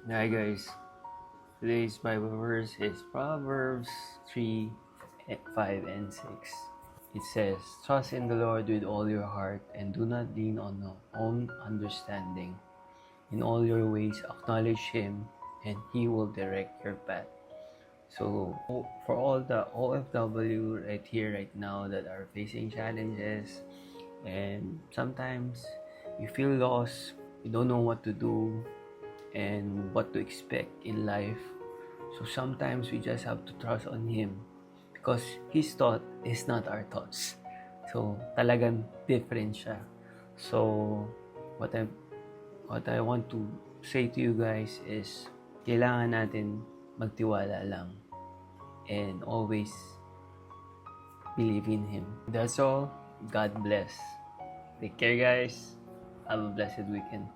Hi guys, today's Bible verse is Proverbs 3, 5 and 6. It says, "Trust in the Lord with all your heart and do not lean on your own understanding. In all your ways acknowledge Him and He will direct your path." So for all the OFW right here, right now that are facing challenges and sometimes you feel lost, you don't know what to do, and what to expect in life. So sometimes we just have to trust on Him because His thought is not our thoughts. So talagang different siya. So what I what I want to say to you guys is kailangan natin magtiwala lang and always believe in Him. That's all. God bless. Take care guys. Have a blessed weekend.